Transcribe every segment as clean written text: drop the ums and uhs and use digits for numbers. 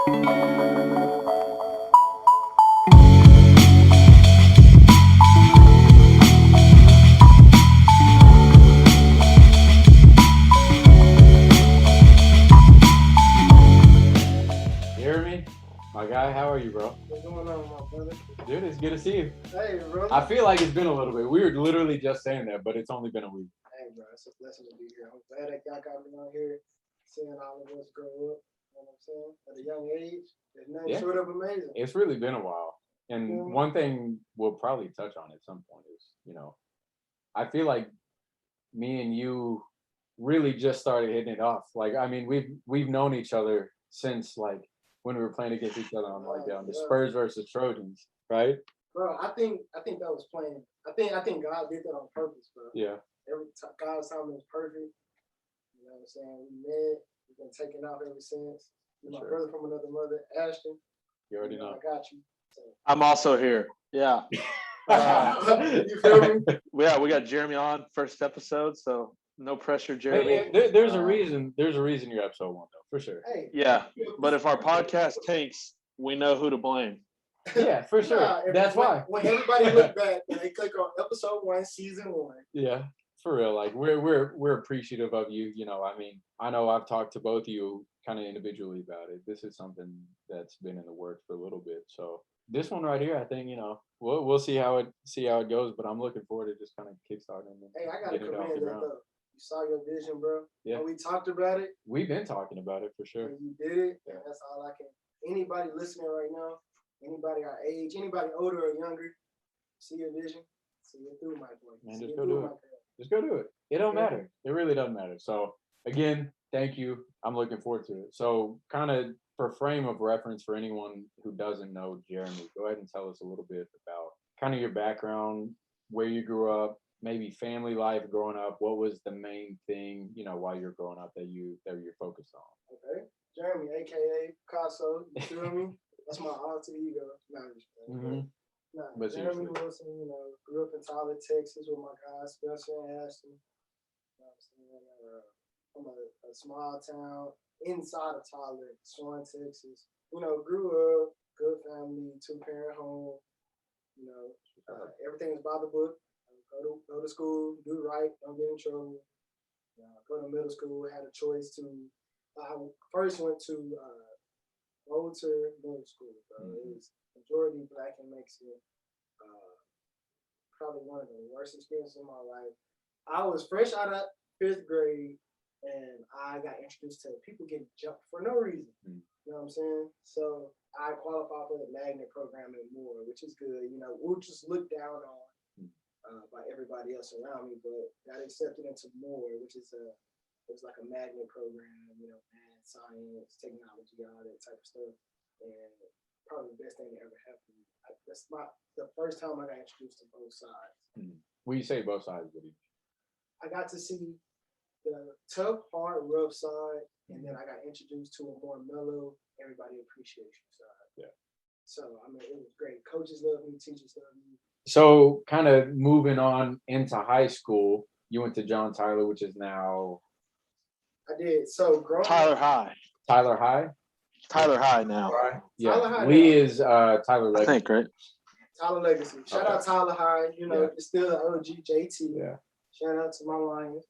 Jeremy, my guy, how are you, bro? What's going on, my brother? Dude, it's good to see you. Hey, brother. I feel like it's been a little bit. We were literally just saying that, but it's only been a week. Hey, bro, it's a blessing to be here. I'm glad that y'all got me on here, seeing all of us grow up. You know what I'm saying? At a young age, it's nothing short of amazing. It's really been a while. And one thing we'll probably touch on at some point is, I feel like me and you really just started hitting it off. Like, I mean, we've known each other since like when we were playing against each other on the Spurs versus Trojans, right? Bro, I think that was playing. I think God did that on purpose, bro. Yeah. God's timing is perfect. You know what I'm saying? We met. We've been taking off ever since. You're my brother from another mother, Aston. You already know. I got you. So. I'm also here. Yeah. You feel me? Yeah, we got Jeremy on first episode, so no pressure, Jeremy. Hey, there's a reason. There's a reason you're episode 1, though, for sure. Hey. Yeah, but if our podcast tanks, we know who to blame. Yeah, for sure. That's why. When everybody look back and they click on episode 1, season 1. Yeah, for real. Like we're appreciative of you. I mean, I know I've talked to both of you kind of individually about it. This is something that's been in the works for a little bit. So this one right here, I think we'll see how it goes. But I'm looking forward to just kind of kickstarting. Hey, I gotta commend that though. You saw your vision, bro. Yeah. When we talked about it. We've been talking about it for sure. And you did it. Yeah. That's all I can. Anybody listening right now, anybody our age, anybody older or younger, see your vision, see it through, my boy. Man, just go do it. Just go do it. It don't matter. It really doesn't matter. So again, thank you. I'm looking forward to it. So kind of for frame of reference for anyone who doesn't know Jeremy, go ahead and tell us a little bit about kind of your background, where you grew up, maybe family life growing up. What was the main thing, while you're growing up that you're focused on? Okay. Jeremy, aka Picasso, you feel me? That's my alter ego. But Jeremy Wilson, grew up in Tyler, Texas with my guys, Spencer and Aston. From a small town inside of Tyler, Swan, Texas. Grew up, good family, 2-parent home. Everything was by the book. Go to school, do right, don't get in trouble. Go to middle school, had a choice to. I first went to Walter Middle School. It was majority Black and Mexican. Probably one of the worst experiences in my life. I was fresh out of 5th grade, and I got introduced to people getting jumped for no reason. You know what I'm saying? So I qualified for the magnet program and more, which is good. We'll just look down on by everybody else around me, but got accepted into more, which is it was like a magnet program, math, science, technology, all that type of stuff. And probably the best thing that ever happened. That's the first time I got introduced to both sides. When you say both sides, what do you mean? I got to see the tough, hard, rough side, and then I got introduced to a more mellow, everybody appreciation side. Yeah. So, I mean, it was great. Coaches love me, teachers love me. So, kind of moving on into high school, you went to John Tyler, which is now... I did. So, Tyler High. Tyler High? Tyler High now. Right. Yeah. Tyler High Lee now. is Tyler Legacy. I think, right? Tyler Legacy. Shout out Tyler High. It's still the OG JT. Yeah. Shout out to my Lions.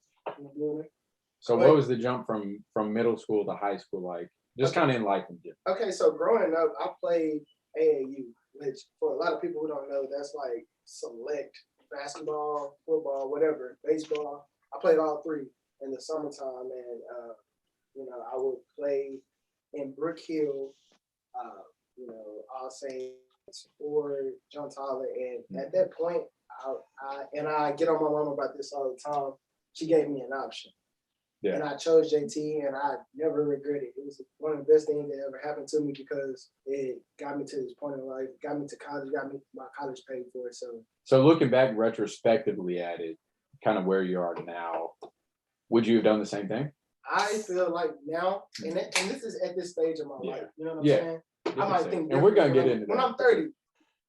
So what was the jump from middle school to high school like? Just kind of enlightened you. Okay, so growing up, I played AAU, which for a lot of people who don't know, that's like select basketball, football, whatever, baseball. I played all three in the summertime, and I would play in Brook Hill, All Saints or John Tyler, and at that point, I get on my mom about this all the time. She gave me an option. Yeah. And I chose JT, and I never regret it. It was one of the best things that ever happened to me because it got me to this point in life, got me to college, got me my college paid for it. So looking back retrospectively at it, kind of where you are now, would you have done the same thing? I feel like now, and this is at this stage of my life, you know what I'm saying? I might think, and we're gonna get into that. When I'm 30,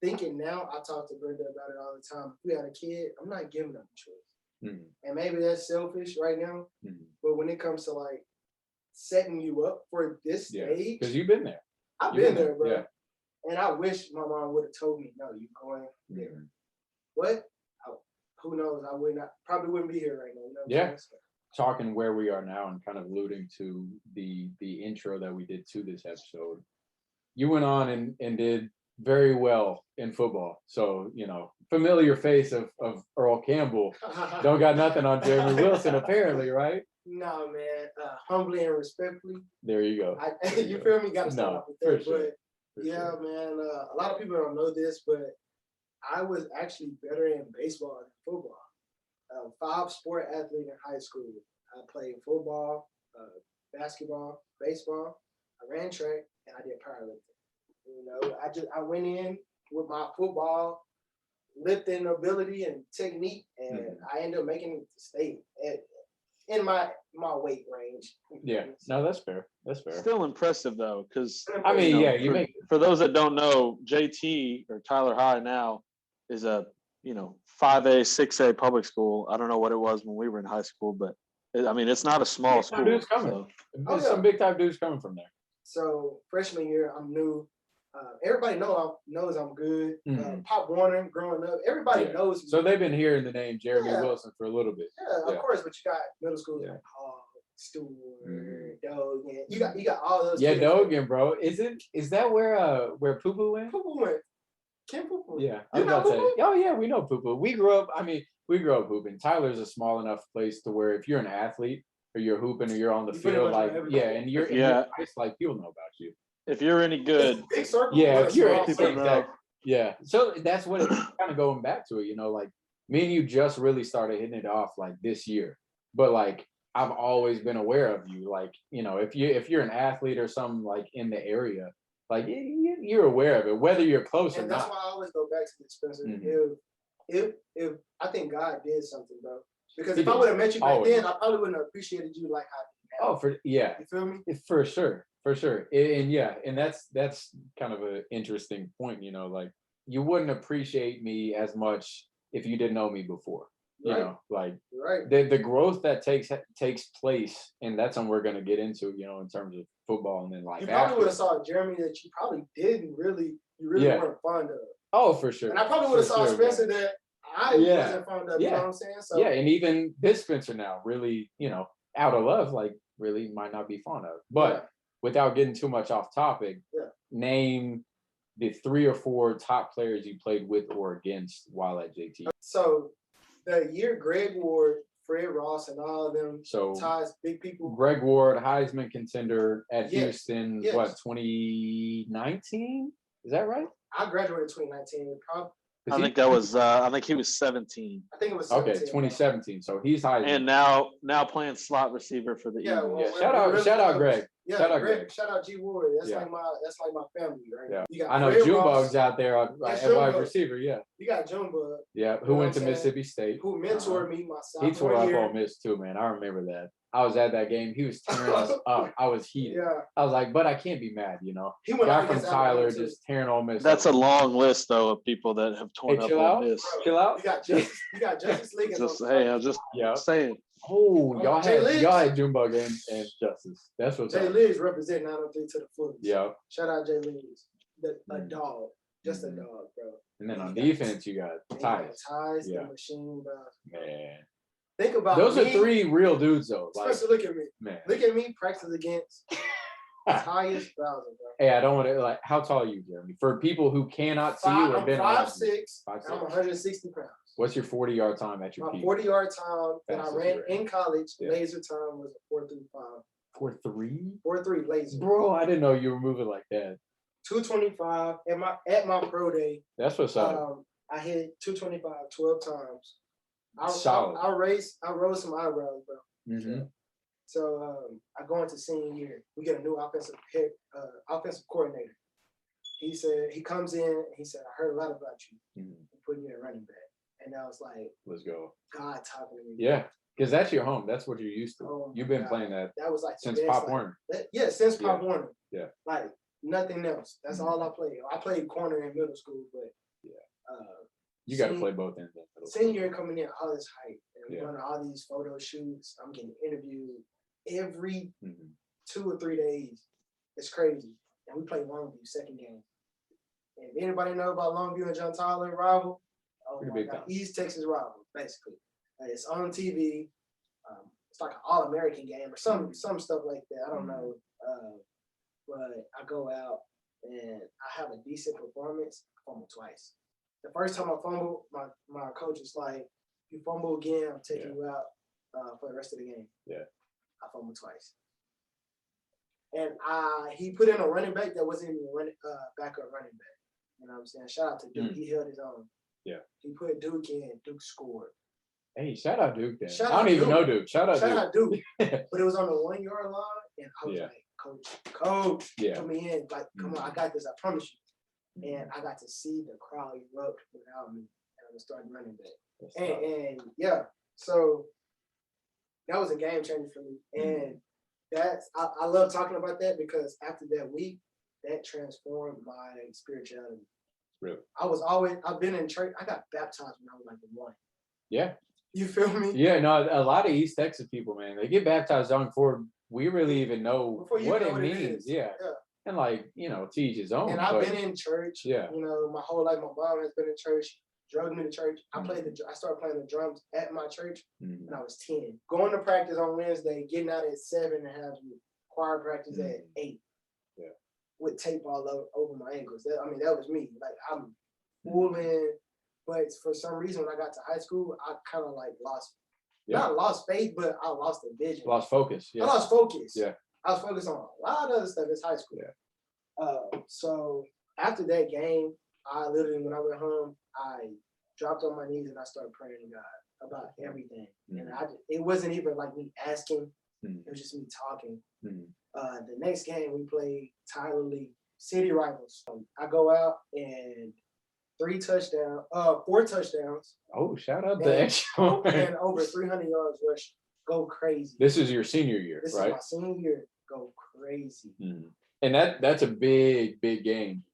thinking now, I talk to Brenda about it all the time. If we had a kid, I'm not giving them a choice. And maybe that's selfish right now, but when it comes to like setting you up for this stage, because you've been there. I've been there, bro. Yeah. And I wish my mom would have told me, no, you going there. Mhm. What? Who knows? I would not, probably wouldn't be here right now. You know what Yeah. I'm saying? Talking where we are now and kind of alluding to the intro that we did to this episode, you went on and did very well in football. So, familiar face of Earl Campbell. Don't got nothing on Jeremy Wilson, apparently, right? No, man. Humbly and respectfully. There you go. You feel me? Got to start No, off with for that. sure. But yeah, man. A lot of people don't know this, but I was actually better in baseball than football. 5-sport athlete in high school. I played football, basketball, baseball. I ran track, and I did powerlifting. I went in with my football lifting ability and technique, and I ended up making it to state in my weight range. Yeah, no, that's fair. That's fair. Still impressive though, because I mean, you make for those that don't know, JT or Tyler High now is a 5A, 6A public school. I don't know what it was when we were in high school, but it's not a small school. Dudes coming. So. Some big time dudes coming from there. So freshman year, I'm new. Everybody knows I'm good. Mm-hmm. Pop Warner, growing up, everybody knows me. So they've been hearing the name Jeremy Wilson for a little bit. Yeah, of course. But you got middle schools like Hall, Stewart, Dogan. You got all those. Yeah, kids. Dogan, bro. Is that where Poo Poo went? Poo Poo went. Kim Poo Poo. Yeah, I was about to say. Oh yeah, we know Poo Poo. We grew up hooping. Tyler's a small enough place to where if you're an athlete or you're hooping or you're on the field, and you're in your ice, like people know about you. If you're any good, big circle. Yeah, if you're exactly. Yeah. So that's what it's kind of going back to it, like me and you just really started hitting it off like this year. But like I've always been aware of you. Like, if you're an athlete or something like in the area, like you're aware of it, whether you're close or not. And that's why I always go back to the Spencer. If I think God did something, bro. Because if I would have met you back then, I probably wouldn't have appreciated you like I do now. You feel me? For sure. And that's kind of an interesting point, like you wouldn't appreciate me as much if you didn't know me before. Right. The growth that takes place, and that's something we're gonna get into, in terms of football and then life. You probably would have saw Jeremy that you probably weren't fond of. Oh, for sure. And I probably would have saw Spencer that I wasn't fond of. You know what I'm saying? So and even this Spencer now, really, out of love, like really might not be fond of. But without getting too much off topic, name the 3 or 4 top players you played with or against while at JT. So the year Greg Ward, Fred Ross, and all of them, ties, big people. Greg Ward, Heisman contender at Houston, what, 2019? Is that right? I graduated in 2019. I think that was. I think he was 17. I think it was 17. Okay, 2017. So he's Heisman. And now playing slot receiver for the Eagles. Shout out Greg. Yeah, shout out Greg. Shout out G Ward. That's like my family, right? Yeah. I know Junebug's out there at wide receiver. Yeah. You got Junebug. Yeah, who went to Mississippi State. Who mentored me my sophomore year. He tore up Ole Miss too, man. I remember that. I was at that game. He was tearing us up. I was heated. Yeah. I was like, but I can't be mad, He went Guy from Tyler just tearing Ole Miss. That's a long list though of people that have torn up Ole Miss. Chill out. You got Justice League. I'm just saying. Oh, y'all had Junebug and Justice. That's what's Jay Liggs represent 903 to the fullest. Yeah. Shout out Jay Liggs. A dog. Just a dog, bro. And then on defense, you got Ties. Ties, the machine, bro. Man. Think about those are 3 real dudes though. Especially look at me. Man. Look at me practice against highest bro. Hey, I don't want to how tall are you, Jeremy? For people who cannot see you or been I'm 5'6", I'm 160 pounds. What's your 40-yard time at your peak? My 40-yard time that I ran in college, laser time was a 4.35. 4.3? 4.3 laser. Bro, I didn't know you were moving like that. 225 at my pro day. That's what's up. I hit 225 12 times. Solid. I rose some eyebrows, bro. Mm-hmm. So I go into senior year. We get a new offensive coordinator. He comes in. He said, "I heard a lot about you. Putting you at running back." And I was like, "Let's go." God talking to me. Yeah, because that's your home. That's what you're used to. You've been playing that. That was like since Pop Warner. Since Pop Warner. Yeah. Like nothing else. That's all I played. I played corner in middle school, but you got to play both ends. Senior year coming in, all this hype, and running all these photo shoots. I'm getting interviewed every 2 or 3 days. It's crazy. we played Longview second game. And if anybody know about Longview and John Tyler rival, oh Pretty my big God, time. East Texas rival, basically. It's on TV. It's like an All-American game or some stuff like that. I don't know. But I go out and I have a decent performance. I fumble twice. The first time I fumbled, my coach was like, "If you fumble again, I'm taking you out for the rest of the game." Yeah. I fumbled twice. And he put in a running back that wasn't even a backup running back. You know what I'm saying? Shout out to Duke. He held his own. Yeah. He put Duke in. Duke scored. Hey, shout out Duke then. Shout I don't out even Duke. know Duke. Shout out Duke. But it was on the 1 yard line, and I was like, Coach, put me in. Like, come on, I got this. I promise you. And I got to see the crowd erupt without me, and I started running back. And yeah, so that was a game changer for me. And that's I love talking about that because after that week, that transformed my spirituality. Really? I've been in church. I got baptized when I was like 1. Yeah. You feel me? Yeah, no, a lot of East Texas people, man, they get baptized young before we really even know what it means. Yeah. And like, teach his own. And I've been in church. Yeah. My whole life, my mom has been in church, drugged me to church. I started playing the drums at my church when I was 10. Going to practice on Wednesday, getting out at 7 and having choir practice at 8. Yeah. With tape all over my ankles. That was me. Like I'm fooling. But for some reason, when I got to high school, I kind of like not lost faith, but I lost the vision. Lost focus. Yeah. I lost focus. Yeah. I was focused on a lot of other stuff. It's high school. Yeah. So after that game, I literally, when I went home, I dropped on my knees and I started praying to God about everything. And it wasn't even like me asking. It was just me talking. The next game, we played Tyler Lee, city rivals. I go out and 4 touchdowns. Oh, shout out to extra. And over 300 yards rush. Go crazy. This is your senior year, this right? This is my senior year. Go crazy. And that's a big game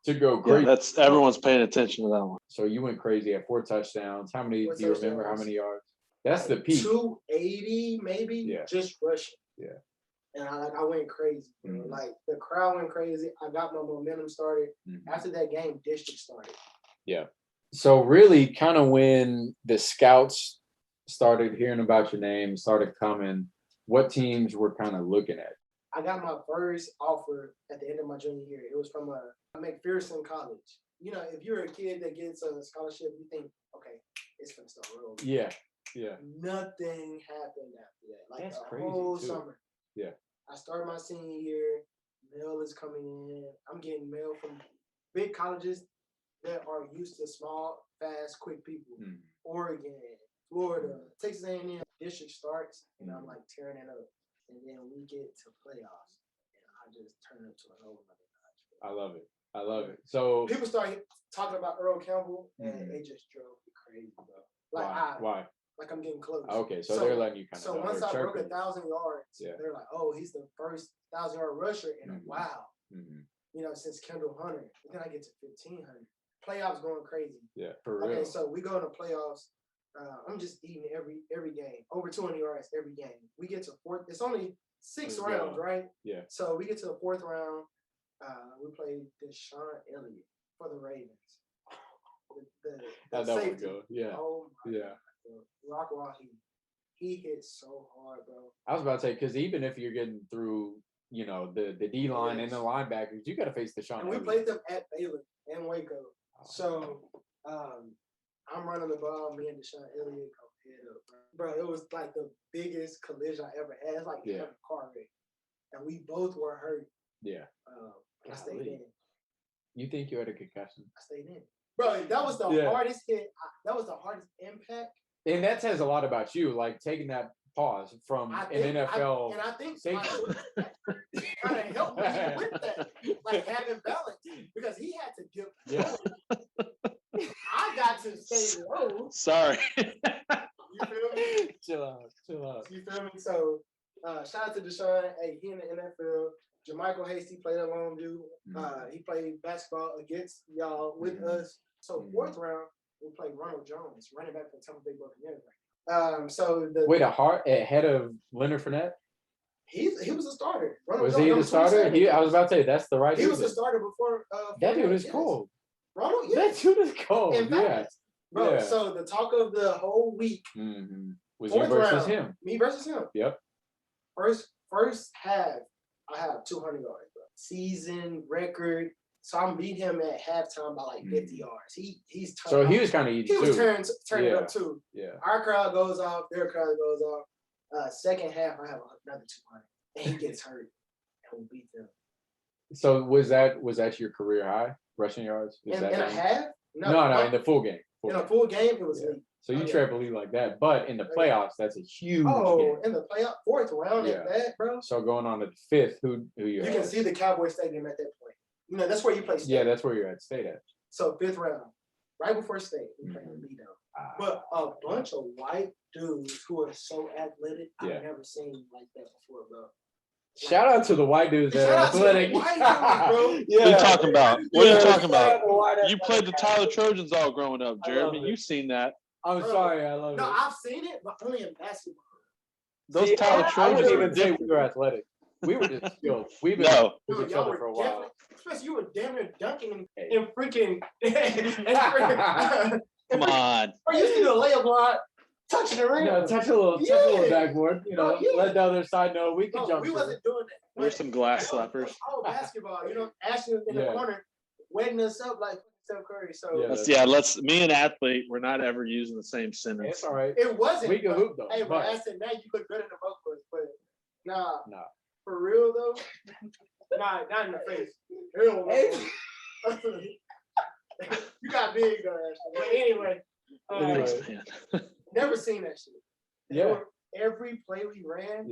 to go crazy. Yeah, everyone's paying attention to that one. So you went crazy at 4 touchdowns. How many? Do you remember how many yards? That's the peak. 280 maybe. Just rushing. Yeah. And I went crazy. Like the crowd went crazy. I got my momentum started. After that game, district started. Yeah. So really kind of when the scouts started hearing about your name, started coming, what teams were kind of looking at? I got my first offer at the end of my junior year. It was from McPherson College. If you're a kid that gets a scholarship, you think, okay, it's gonna start rolling. Yeah. Yeah. Nothing happened after that. Like that's the crazy whole too. summer. Yeah. I started my senior year. Mail is coming in. I'm getting mail from big colleges that are used to small, fast, quick people. Oregon, Florida, Texas A&M. District starts, and I'm like tearing it up. And then we get to playoffs, and I just turn up to a whole other notch. I love it. So people started talking about Earl Campbell, and it just drove me crazy, bro. Like why? Like I'm getting close. Okay, so they're letting you kind of. So once I broke 1,000 yards, they're like, "Oh, he's the first 1,000-yard rusher in a while." Since Kendall Hunter. And then I get to 1,500. Playoffs going crazy. Yeah, for real. Okay, so we go into playoffs. I'm just eating every game, over 200 yards every game. We get to 4th. It's only 6 rounds, right? Yeah. So we get to the 4th round. We play Deshaun Elliott for the Ravens. How'd that one go? Yeah. Oh my yeah. God, Rockwell, he hits so hard, bro. I was about to say, because even if you're getting through, the D line and the linebackers, you got to face Deshaun. And we played them at Baylor and Waco. So I'm running the ball. Me and Deshaun Elliott go head up, bro. It was like the biggest collision I ever had. It's like having a car wreck, and we both were hurt. Yeah. I stayed in. You think you had a concussion? I stayed in, bro. That was the hardest hit. That was the hardest impact. And that says a lot about you, like taking that pause from an NFL. And I think kind of helped me with that, like having balance, because he had to dip. Yeah. I got to stay low. Sorry. You feel me? Chill out. You feel me? So, shout out to Deshaun. Hey, he in the NFL. Jermichael Hasty played at Longview. He played basketball against y'all with us. So 4th round, we played Ronald Jones, running back for Tampa Bay Buccaneers. So wait, ahead of Leonard Fournette? He was a starter. Ronald Was Jones, he the number starter? 27. I was about to say that's the right He dude. was the starter before. That dude is yes. cold. Ronald, That yes. dude is cold. And Yeah. fast. Bro, Yeah. so the talk of the whole week Was you fourth versus round, him? me versus him. Yep. First half, I have 200 yards, bro. Season record. So I'm beat him at halftime by like 50 yards. He's turned So he up. was kind of easy He was too. turning up too. Yeah. Our crowd goes off, their crowd goes off. Second half, I have another 200, and he gets hurt, and we beat them. So was that your career high rushing yards? In a half? No, in the full game. In a full game, it was elite. So you triple lead like that, but in the playoffs, that's a huge game. In the playoff, fourth round at that, bro. So going on to the fifth, who you can see the Cowboy Stadium at that point. You know, that's where you play state. Yeah, that's where you're at state at. So fifth round, right before state, we playing B-Down. But a bunch of white dudes who are so athletic, I've never seen like that before, bro. Shout out to the white dudes that are athletic. White dudes, bro. What are you talking about? What are you talking about? You played the Tyler Trojans all growing up, Jeremy. You've seen that. I'm sorry, I love it. No, I've seen it, but only in basketball. Those Tyler I Trojans wouldn't were even say different. we were athletic. We were just skilled. We've been with each other for a while. Especially you were damn near dunking in freaking. Come on. Or you used to do a layup line, touching the rim. No, touch a little backboard. You know, let the other side know we could jump. We wasn't doing that. There's some glass slappers. Oh, basketball. You know, Ashton in the corner, wetting us up like Steph Curry. So let's. Me and athlete, we're not ever using the same sentence. It's all right. It wasn't. We can hoop though. Hey, but Ashton, now you look better than both of us. But nah. For real though. Nah, not in the face. Hell no. You got big though, Ashton. But anyway, never seen that shit. Every play we ran,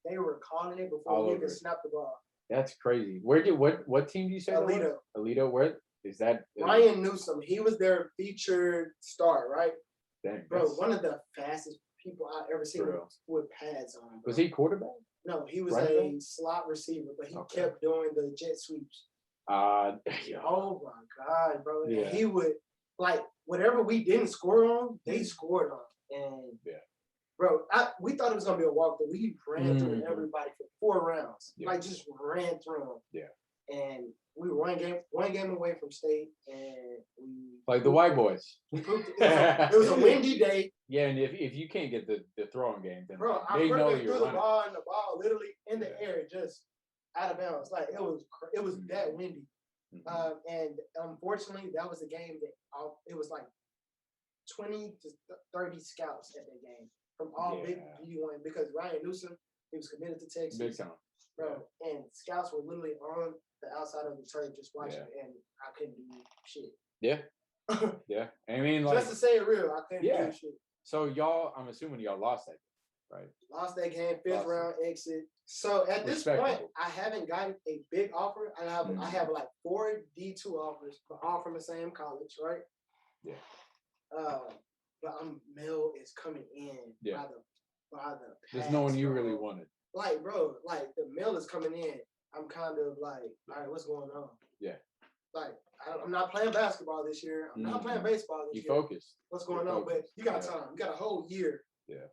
they were calling it before we even snapped the ball. That's crazy. What team do you say? Alito. Alito, where is that? Ryan Newsom. He was their featured star, right? Dang, bro, one of the fastest people I've ever seen with pads on. Bro. Was he quarterback? No, he was a slot receiver, but he kept doing the jet sweeps. Oh my God, bro. Yeah. And he would, like, whatever we didn't score on, they scored on. And bro, we thought it was gonna be a walk, but we ran through everybody for 4 rounds. Like, just ran through them. Yeah. And we were one game away from state, and we like the white boys. We pooped. It was a windy day. Yeah, and if you can't get the throwing game, then bro, they know you're threw the ball, and the ball literally in the air, just out of bounds. Like it was that windy. And unfortunately, that was a game that it was like 20 to 30 scouts at that game from all big D1 because Ryan Newsom, he was committed to Texas. Big time. Bro, and scouts were literally on the outside of the turf just watching, and I couldn't do shit. Yeah. Yeah. I mean, like, just to say it real, I couldn't do shit. So y'all, I'm assuming y'all lost that game, right? Lost that game, fifth round exit. So at this point, I haven't gotten a big offer. I have like 4 D2 offers, but all from the same college, right? Yeah. But mail is coming in by the there's no one you really wanted. Like, bro, like the mail is coming in. I'm kind of like, all right, what's going on? Yeah. Like, I'm not playing basketball this year. I'm not playing baseball this year. You focused. What's going on? But you got time. You got a whole year. Yeah.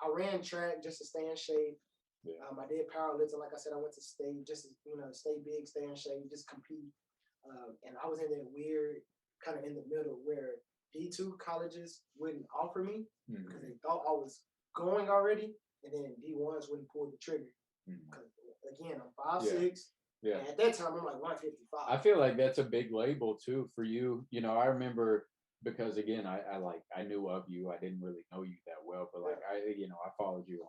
I ran track just to stay in shape. Yeah. I did powerlifting. Like I said, I went to state just to, stay big, stay in shape, just compete. And I was in that weird kind of in the middle where D2 colleges wouldn't offer me because they thought I was going already. And then D1s wouldn't pull the trigger. Because again, I'm 5'6". Yeah. And at that time, I'm like 155. I feel like that's a big label too for you. You know, I remember because again, I knew of you. I didn't really know you that well, but like I followed you on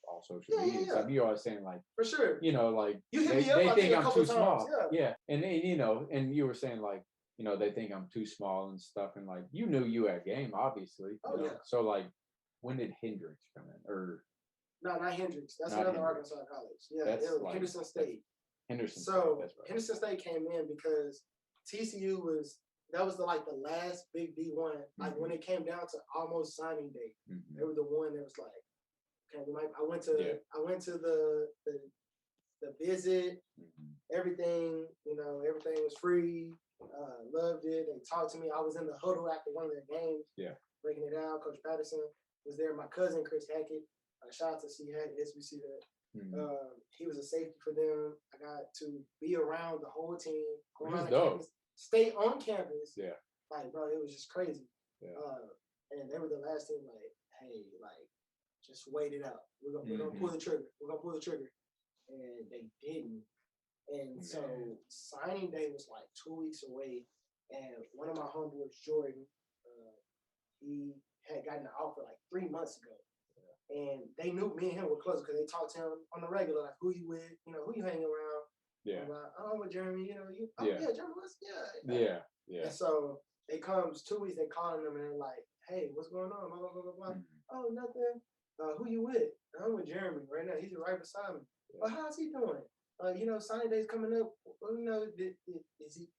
all social media. So you always saying like for sure. You know, like you hit me they up, think I'm too small. Yeah. And and you were saying like, they think I'm too small and stuff. And like you knew you had game, obviously. So like when did Hendricks come in? Or no, not Hendricks. That's another Arkansas college. Yeah, it was like, Henderson State. Henderson State came in because TCU that was the last big D1. Like when it came down to almost signing day, they were the one that was like, okay, I went to the visit, everything, everything was free. Loved it. They talked to me. I was in the huddle after one of their games. Yeah, breaking it down. Coach Patterson was there. My cousin Chris Hackett. Shout out to C Hackett, SBC Mhm. He was a safety for them. I got to be around the whole team, go Which around is the dope. campus, stay on campus. Yeah. Like, bro, it was just crazy. Yeah. And they were the last team. Like, hey, like, just wait it out. We're gonna pull Mhm. the trigger. We're gonna pull the trigger. And they didn't. And so Man. signing day was like 2 weeks away. And one of my homeboys, Jordan, he had gotten an offer like 3 months ago. And they knew me and him were close because they talked to him on the regular, like who you with, who you hanging around. Yeah. I'm like, oh, I'm with Jeremy, Yeah. Jeremy, Yeah. Yeah. And so it comes 2 weeks, they calling them and they're like, hey, what's going on? Blah, blah, blah, blah, blah. Mhm. Oh, nothing. Who you with? I'm with Jeremy right now. He's right beside me. Yeah. Well, how's he doing? Signing day's coming up. Well,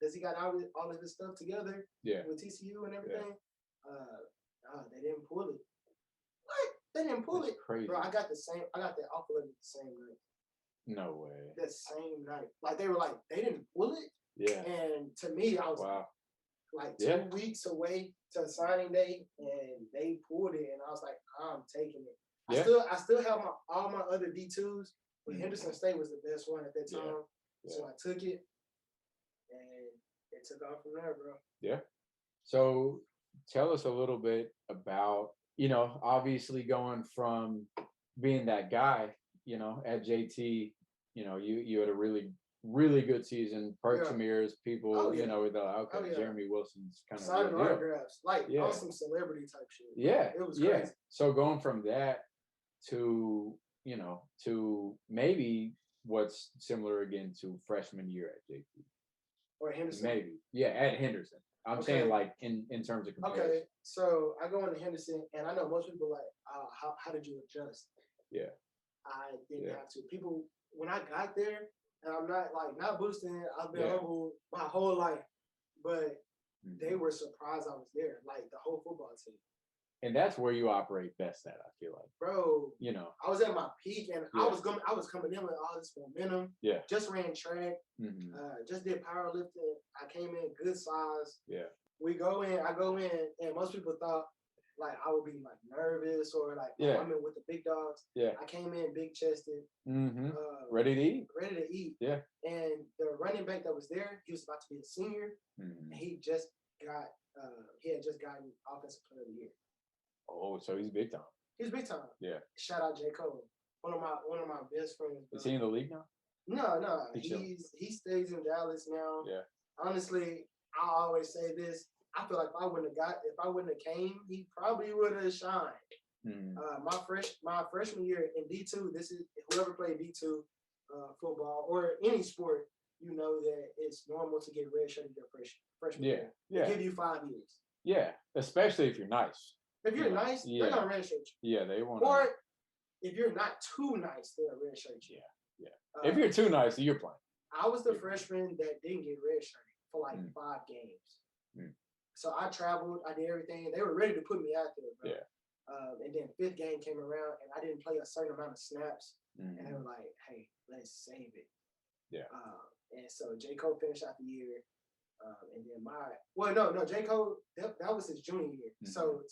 does he got all of his stuff together Yeah. with TCU and everything? They didn't pull it. What? They didn't pull That's it. crazy. Bro, I got the offer letter the same night. No way. The same night. Like they were like, they didn't pull it. Yeah. And to me, I was Wow. like Yeah. 2 weeks away to signing day, and they pulled it, and I was like, I'm taking it. Yeah. I still have all my other D2s, but Mhm. Henderson State was the best one at that Yeah. time. Yeah. So I took it, and it took off from there, bro. Yeah. So tell us a little bit about, obviously going from being that guy, at JT, you had a really, really good season, perks Yeah. and mirrors, people, Oh, yeah. were like, okay, Oh, yeah. Jeremy Wilson's kind of Signing real deal. autographs, like Yeah. on some celebrity type shit. Yeah. It was Yeah. crazy. So going from that to, to maybe what's similar again to freshman year at JT. Or Henderson. Maybe. Yeah, at Henderson. I'm Okay. saying like in terms of comparison. Okay, so I go into Henderson, and I know most people like, how did you adjust? Yeah. I didn't Yeah. have to. People, when I got there, and I'm not boosting it, I've been Yeah. humble my whole life, but Mhm. they were surprised I was there, like the whole football team. And that's where you operate best at, I feel like. Bro, You know. I was at my peak, and Yeah. I was coming in with all this momentum. Yeah. Just ran track, Mhm. just did powerlifting. I came in good size. Yeah. I go in, and most people thought like I would be like nervous or like, Yeah. I'm in with the big dogs. Yeah. I came in big chested, Mhm. Ready to eat. ready to eat. Yeah. And the running back that was there, he was about to be a senior, and Mhm. he had just gotten offensive player of the year. Oh, so he's big time. He was big time. Yeah. Shout out J. Cole, one of my best friends. Bro. Is he in the league now? No. He He stays in Dallas now. Yeah. Honestly, I always say this. I feel like if I wouldn't have came, he probably would have shined. Mhm. My freshman year in D2, this is whoever played D2 football or any sport, you know that it's normal to get redshirted your freshman Yeah. year. Yeah. They give you 5 years. Yeah. Especially if you're nice. If you're Yeah. nice, Yeah. they're gonna redshirt you. Yeah, they want Or if you're not too nice, they'll redshirt you. Yeah. If you're too nice, you're playing. I was the freshman that didn't get redshirted for like 5 games. Mm. So I traveled, I did everything. They were ready to put me out there, bro. Yeah. And then 5th game came around, and I didn't play a certain amount of snaps. And they Mhm. were like, hey, let's save it. Yeah. And so J. Cole finished out the year. And then J. Cole, that was his junior year. So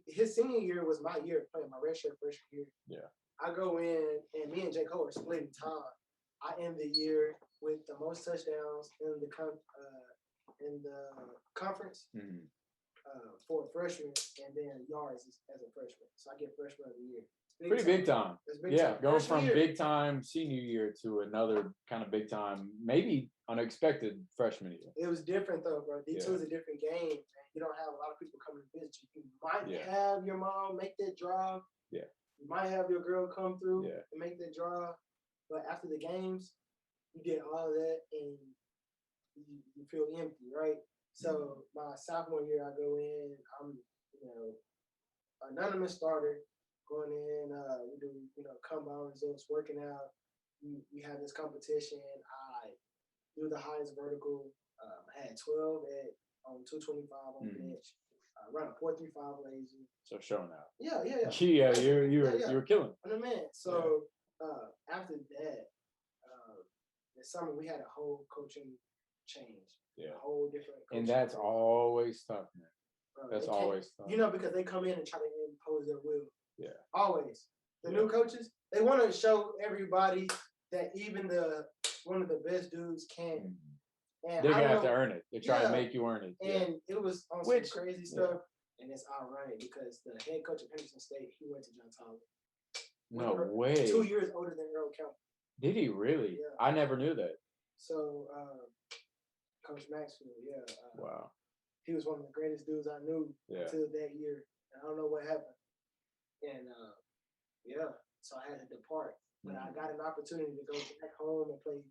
his senior year was my year playing my redshirt freshman year. Yeah. I go in, and me and J. Cole are splitting time. I end the year with the most touchdowns in the conference Mhm. for a freshman, and then yards as a freshman. So I get freshman of the year. Pretty big time. It's big Yeah, time. going Freshman from year. big time senior year to another kind of big time, maybe unexpected freshman year. It was different though, bro. D2 Yeah. is a different game. And you don't have a lot of people coming to visit you. You might Yeah. have your mom make that drive. Yeah. You might have your girl come through Yeah. and make that drive. But after the games, you get all that and you feel empty, right? So my sophomore year, I go in, I'm, anonymous starter, going in, we do, combine results, working out. We have this competition. I do the highest vertical. I had 12 on 225 on the bench. Run a 4.35 lazy. So showing out. Yeah. Yeah, you were killing. I'm the man. So after that, this summer we had a whole coaching change. Yeah. A whole different coaching. And that's always tough, man. Bro, That's they can't- always tough. because they come in and try to impose their will. Yeah. Always. The new coaches, they want to show everybody that even one of the best dudes can. And They're I gonna don't have to know, earn it. They're trying to make you earn it. and it was on Which- some crazy stuff. And it's ironic because the head coach of Henderson State, he went to Untitled. No way. 2 years older than Earl Campbell. Did he really? Yeah. I never knew that. So, Coach Maxfield, Wow. he was one of the greatest dudes I knew until that year. And I don't know what happened. And so I had to depart. But I got an opportunity to go back home and play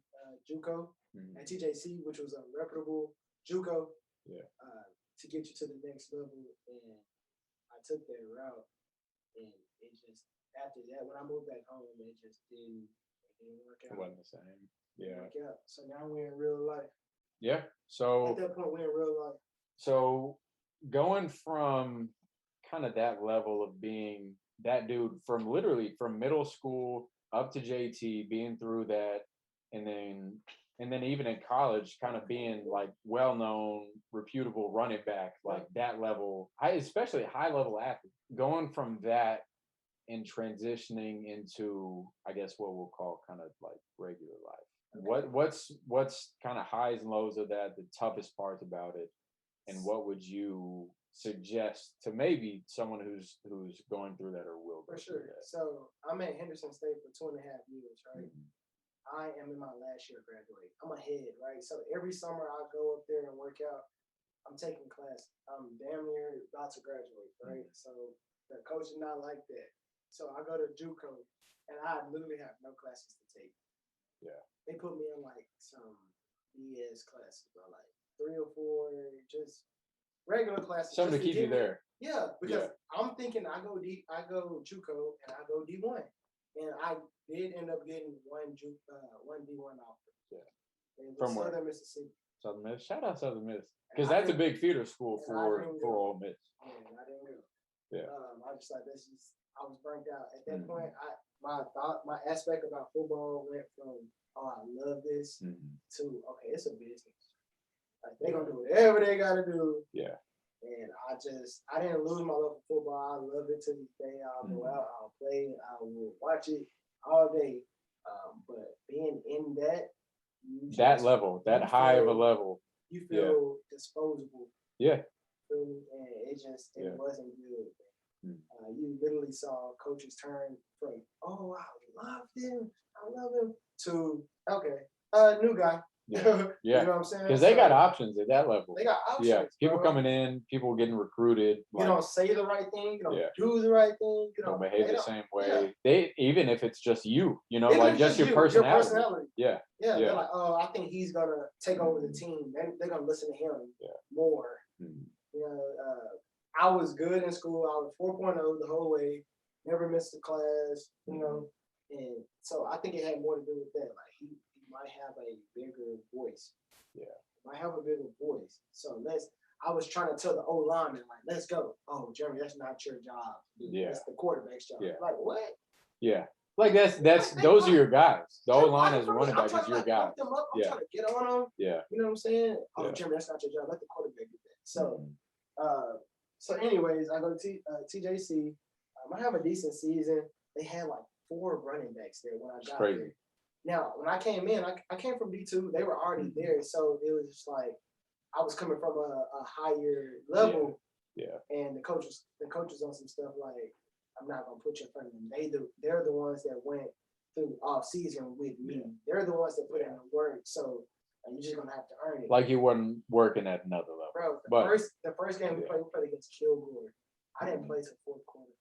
JUCO at TJC, which was a reputable JUCO. To get you to the next level, and I took that route, and it just after that, when I moved back home, it just didn't work out. It wasn't the same. Yeah. Work out. So now we're in real life. Yeah. So At that point, we're in real life. So going from kind of that level of being that dude from literally from middle school up to JT, being through that, and then even in college, kind of being like well-known, reputable running back, like that level, especially high level athlete, going from that and transitioning into, I guess, what we'll call kind of like regular life. What's kind of highs and lows of that, the toughest parts about it, and what would you suggest to maybe someone who's going through that or will go For through sure. that? So I'm at Henderson State for 2.5 years, right? I am in my last year of graduating. I'm ahead, right? So every summer I go up there and work out. I'm taking class. I'm damn near about to graduate, right? So the coach did not like that. So I go to JUCO, and I literally have no classes to take. Yeah. They put me in like some BS classes, or like 3 or 4, just regular classes. Something to keep you there. Yeah, because I'm thinking I go JUCO and I go D1, and I did end up getting one D1 offer. Yeah. From where? Southern Mississippi. Southern Miss. Shout out Southern Miss, because that's a big feeder school for Ole Miss. And I didn't go. Yeah. I just like I was burnt out at that point. My aspect about football went from I love this to okay, it's a business. Like they're gonna do whatever they gotta do. Yeah. And I didn't lose my love for football. I love it to this day. I'll go out, I'll play, I will watch it all day. But being in that level, that high of a level, you feel disposable. Yeah. And it wasn't good. You literally saw coaches turn from, oh, I love him, to, okay, new guy. Yeah. You know what I'm saying? Because they got options at that level. They got options. Yeah. People bro. coming in, people getting recruited. You don't say the right thing. You don't do the right thing. You don't behave the same way. Yeah. They even if it's just you, even like just your personality. Yeah. Yeah. They're like, oh, I think he's gonna take over the team. They're gonna listen to him more. You know, I was good in school. I was 4.0 the whole way. Never missed a class. You know, and so I think it had more to do with that. Like he might have a bigger voice. Yeah. Might have a bigger voice. So I was trying to tell the old lineman, like, let's go. Oh, Jeremy, that's not your job. Dude. Yeah. That's the quarterback's job. Yeah. Like, what? Yeah. Like that's those are your guys. The old line as running back is your guy. I'm trying to get on them. Yeah. You know what I'm saying? Oh, Jeremy, that's not your job. Let the quarterback do that. So, so anyways, I go to TJC. I have a decent season. They had like 4 running backs there when I got there. Now, when I came in, I came from D2. They were already there, so it was just like I was coming from a higher level. Yeah. And the coaches on some stuff like, I'm not gonna put you in front of them. They're the ones that went through off season with me. They're the ones that put in the work. So you're just gonna have to earn it. Like you weren't working at another level. Bro, the first game we played against Kilgore. I didn't play till 4th quarter.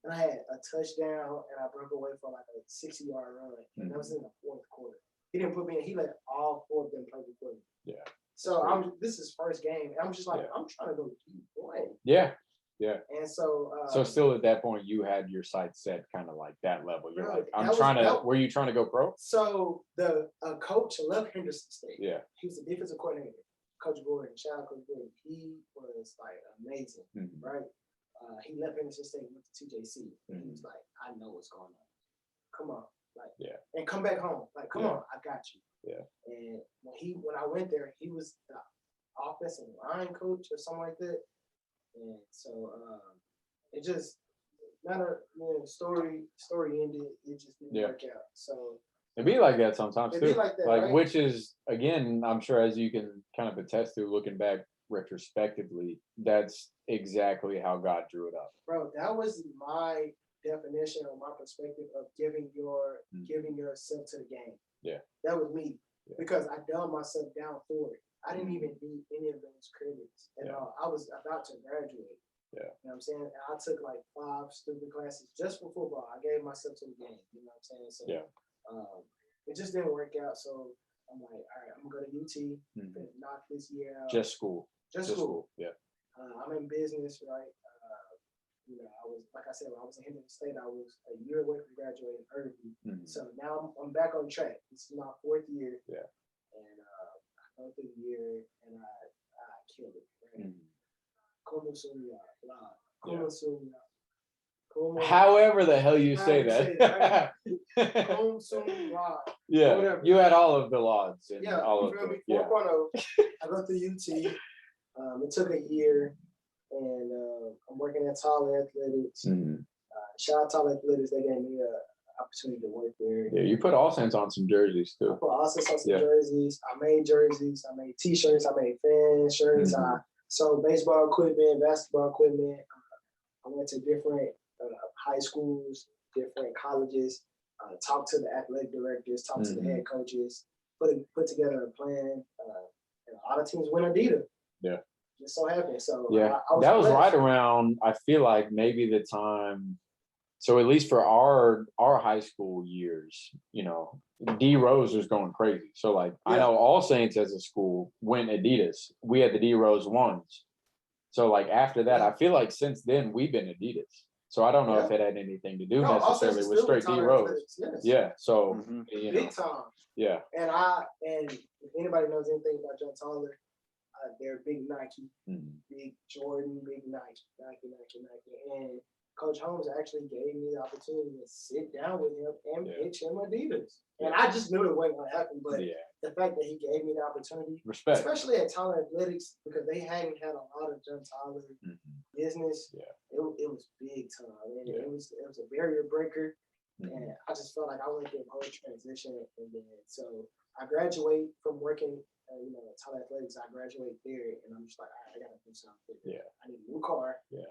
And I had a touchdown and I broke away for like a 60-yard run. And that was in the 4th quarter. He didn't put me in. He let all 4 of them play before me. Yeah. So this is first game. And I'm just like, I'm trying to go keep playing. Yeah. Yeah. And so so still at that point you had your sights set kind of like that level. You're like, were you trying to go pro? So the coach left Henderson State. Yeah. He was the defensive coordinator. Coach Gordon, shout out Coach Gordon. He was like amazing, right? He left Henderson State and went to TJC. And he was like, I know what's going on. Come on. Like, and come back home. Like, come on, I got you. Yeah. And when I went there, he was the offensive line coach or something like that. And so it just story ended. It just didn't work out. So it'd be like that sometimes it'd too. be like that, Like, right? which is again, I'm sure as you can kind of attest to looking back retrospectively, that's exactly how God drew it up. Bro, that was my definition or my perspective of giving yourself to the game. Yeah. That was me. Yeah. Because I dumbed myself down for it. I didn't even need any of those credits at all. I was about to graduate. Yeah. You know what I'm saying? And I took like 5 stupid classes just for football. I gave myself to the game. You know what I'm saying? So it just didn't work out. So I'm like, all right, I'm gonna go to UT, knock this year out. Just school. Just school. Yeah. I'm in business, right? I was, like I said, when I was in Henry State, I was a year away from graduating early. So now I'm back on track. This is my 4th year. Yeah. And I go through the year and I killed it. Right? Como soon, Como soon, however the hell you say that. Como soon, yeah. Whatever. You had all of the laws. And all of them. Yeah. 4.0. I go through UT. It took a year. And I'm working at Tyler Athletics. Shout out Tyler Athletics. They gave me an opportunity to work there. Yeah, you put All Saints on some jerseys too. I put All Saints on some jerseys. I made jerseys. I made T-shirts. I made fan shirts. I sold baseball equipment, basketball equipment. I went to different high schools, different colleges. Talked to the athletic directors. Talked to the head coaches. Put together a plan. And a lot of teams win Adidas. Yeah. Just so happened. So that was right around, I feel like maybe the time. So at least for our high school years, D Rose was going crazy. So like I know All Saints as a school went Adidas. We had the D Rose ones. So like after that, I feel like since then we've been Adidas. So I don't know if it had anything to do necessarily with straight D Rose. Yeah. So big time. Yeah. And if anybody knows anything about John Tyler, they're big Nike, big Jordan, big Nike. And Coach Holmes actually gave me the opportunity to sit down with him and pitch him Adidas. And I just knew it wasn't going to happen, but the fact that he gave me the opportunity, respect, especially at Tyler Athletics, because they hadn't had a lot of John Tyler business. It was big time. And it was a barrier breaker. And I just felt like I went through a whole transition. And then so I graduate from working Tyler Athletics. I graduate there, and I'm just like, all right, I gotta do something. Yeah, I need a new car. Yeah,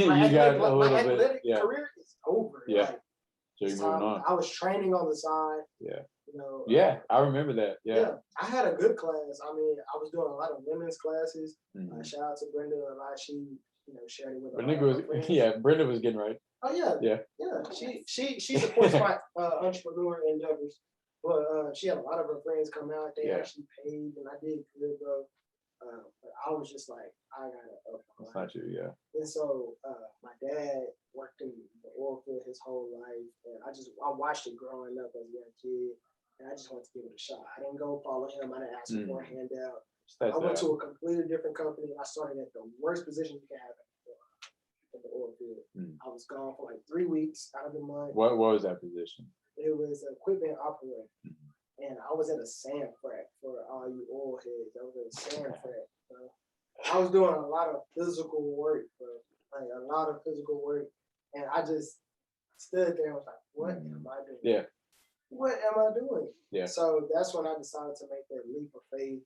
my you got a little my bit. Athletic career is over. Yeah, so you're moving on. I was training on the side. Yeah, Yeah, I remember that. Yeah, I had a good class. I mean, I was doing a lot of women's classes. Shout out to Brenda a lot. She, shared it with Brenda was getting right. Oh yeah. She supports my entrepreneur endeavors. But she had a lot of her friends come out. They actually paid, and I did good, bro. But I was just like, I gotta up. That's not you, yeah. And so my dad worked in the oil field his whole life, and I watched it growing up as a young kid, and I just wanted to give it a shot. I didn't go follow him. I didn't ask for a handout. I went to a completely different company, and I started at the worst position you can have at the oil field. I was gone for like 3 weeks out of the month. What was that position? It was equipment operator. And I was at a sand frac for all you oil heads. I was at a sand frac. I was doing a lot of physical work, bro. Like a lot of physical work. And I just stood there and was like, what am I doing? Yeah. What am I doing? Yeah. So that's when I decided to make that leap of faith.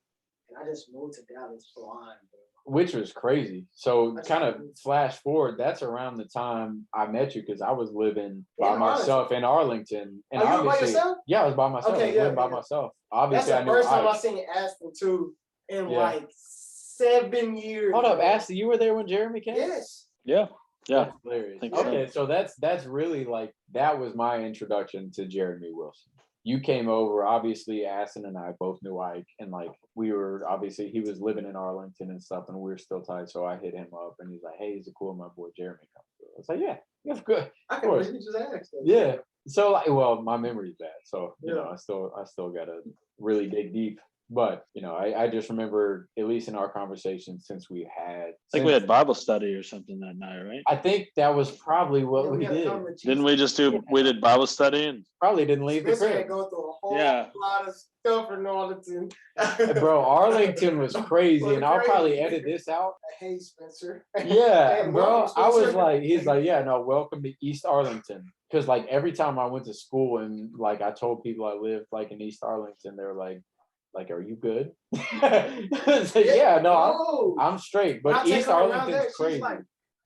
And I just moved to Dallas blind, bro. Which was crazy. So kind of flash forward, that's around the time I met you because I was living by myself in Arlington. And you were by yourself? Yeah, I was by myself. Okay, I was living by myself. Obviously, that's the first time I seen Aston too in like 7 years. Hold up, Aston, you were there when Jeremy came? Yes. Yeah. That's hilarious. Okay, so that's really like that was my introduction to Jeremy Wilson. You came over, obviously Aston and I both knew Ike, and like we were obviously he was living in Arlington and stuff, and we were still tight. So I hit him up and he's like, "Hey, is it cool my boy Jeremy comes through?" I was like, "Yeah, good." I can really just ask them. Yeah. So like, well, my memory's bad. So I still gotta really dig deep. But I just remember, at least in our conversation, since we had, I think we had Bible study or something that night, right? I think that was probably what Yeah, we had a did. conversation. Didn't we just do? We did Bible study and Probably didn't leave the Spencer had crib. go through a whole Yeah. lot of stuff in Arlington. Bro, Arlington was crazy, Was and I'll probably crazy. edit this out. Hey, Spencer. Yeah, Hey, bro. welcome, I was Spencer. like, he's like, yeah, no, welcome to East Arlington. Because like every time I went to school and like I told people I lived like in East Arlington, they were like, are you good? So, yeah, no, Oh. I'm straight. When I But take East her around Arlington's there, she's crazy. like,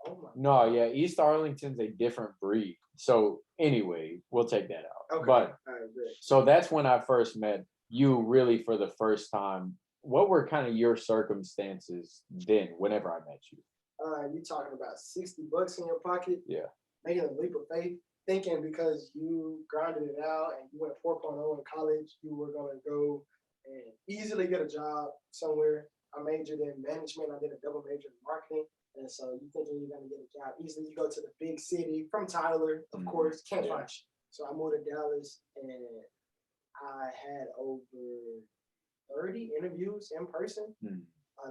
oh my No, yeah, East Arlington's a different breed. So anyway, we'll take that out. Okay. But All right, good. so that's when I first met you really for the first time. What were kind of your circumstances then, whenever I met you? You talking about $60 in your pocket? Yeah. Making a leap of faith, thinking because you grinded it out and you went 4.0 in college, you were gonna go and easily get a job somewhere. I majored in management. I did a double major in marketing. And so you thinking you're gonna get a job easily. You go to the big city from Tyler, of course, can't find you. So I moved to Dallas and I had over 30 interviews in person.